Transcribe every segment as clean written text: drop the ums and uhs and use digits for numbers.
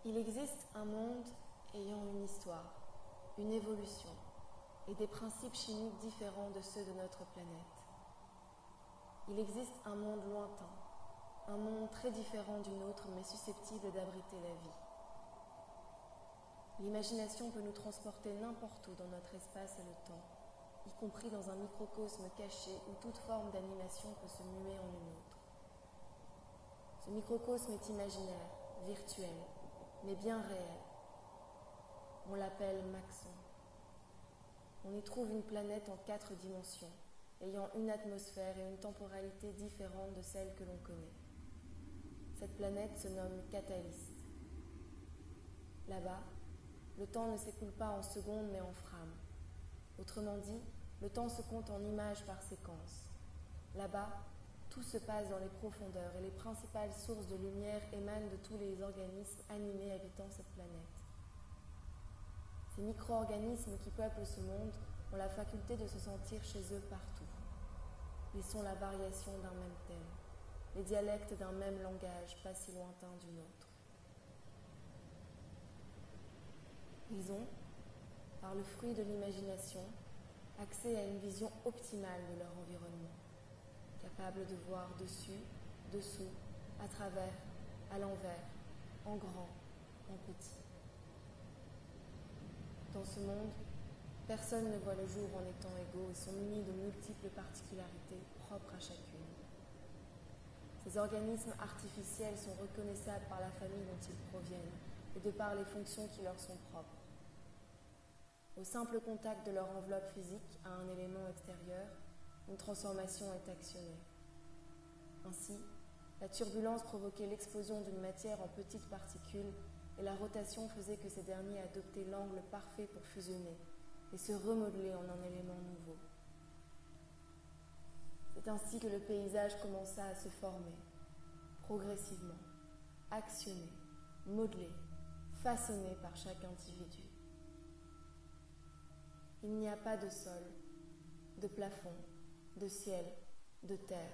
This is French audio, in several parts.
Il existe un monde ayant une histoire, une évolution et des principes chimiques différents de ceux de notre planète. Il existe un monde lointain, un monde très différent du nôtre mais susceptible d'abriter la vie. L'imagination peut nous transporter n'importe où dans notre espace et le temps, y compris dans un microcosme caché où toute forme d'animation peut se muer en une autre. Ce microcosme est imaginaire, virtuel, mais bien réel. On l'appelle Maxon. On y trouve une planète en 4 dimensions, ayant une atmosphère et une temporalité différentes de celles que l'on connaît. Cette planète se nomme Catalyst. Là-bas, le temps ne s'écoule pas en secondes mais en frames. Autrement dit, le temps se compte en images par séquence. Là-bas, tout se passe dans les profondeurs et les principales sources de lumière émanent de tous les organismes animés habitant cette planète. Ces micro-organismes qui peuplent ce monde ont la faculté de se sentir chez eux partout. Ils sont la variation d'un même thème, les dialectes d'un même langage pas si lointain du nôtre. Ils ont, par le fruit de l'imagination, accès à une vision optimale de leur environnement, capable de voir dessus, dessous, à travers, à l'envers, en grand, en petit. Dans ce monde, personne ne voit le jour en étant égaux et sont munis de multiples particularités propres à chacune. Ces organismes artificiels sont reconnaissables par la famille dont ils proviennent et de par les fonctions qui leur sont propres. Au simple contact de leur enveloppe physique à un élément extérieur, une transformation est actionnée. Ainsi, la turbulence provoquait l'explosion d'une matière en petites particules et la rotation faisait que ces derniers adoptaient l'angle parfait pour fusionner et se remodeler en un élément nouveau. C'est ainsi que le paysage commença à se former, progressivement, actionné, modelé, façonné par chaque individu. Il n'y a pas de sol, de plafond, de ciel, de terre,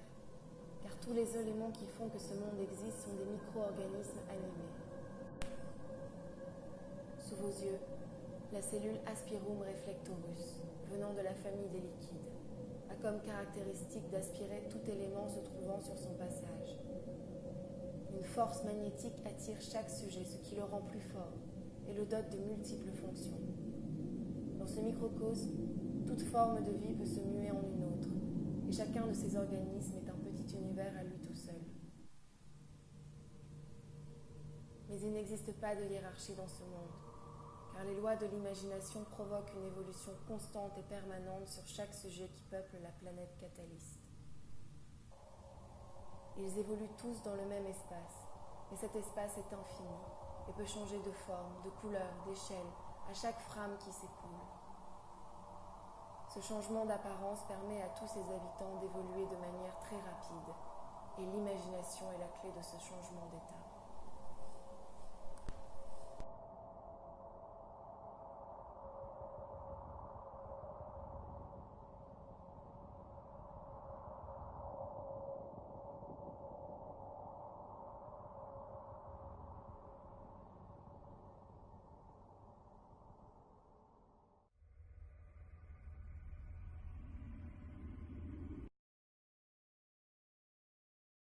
car tous les éléments qui font que ce monde existe sont des micro-organismes animés. Sous vos yeux, la cellule Aspirum reflectorus, venant de la famille des liquides, a comme caractéristique d'aspirer tout élément se trouvant sur son passage. Une force magnétique attire chaque sujet, ce qui le rend plus fort et le dote de multiples fonctions. Dans ce microcosme, toute forme de vie peut se muer en une autre, et chacun de ces organismes est un petit univers à lui tout seul. Mais il n'existe pas de hiérarchie dans ce monde, car les lois de l'imagination provoquent une évolution constante et permanente sur chaque sujet qui peuple la planète Catalyst. Ils évoluent tous dans le même espace, mais cet espace est infini et peut changer de forme, de couleur, d'échelle, à chaque frame qui s'écoule. Ce changement d'apparence permet à tous ses habitants d'évoluer de manière très rapide, et l'imagination est la clé de ce changement d'état.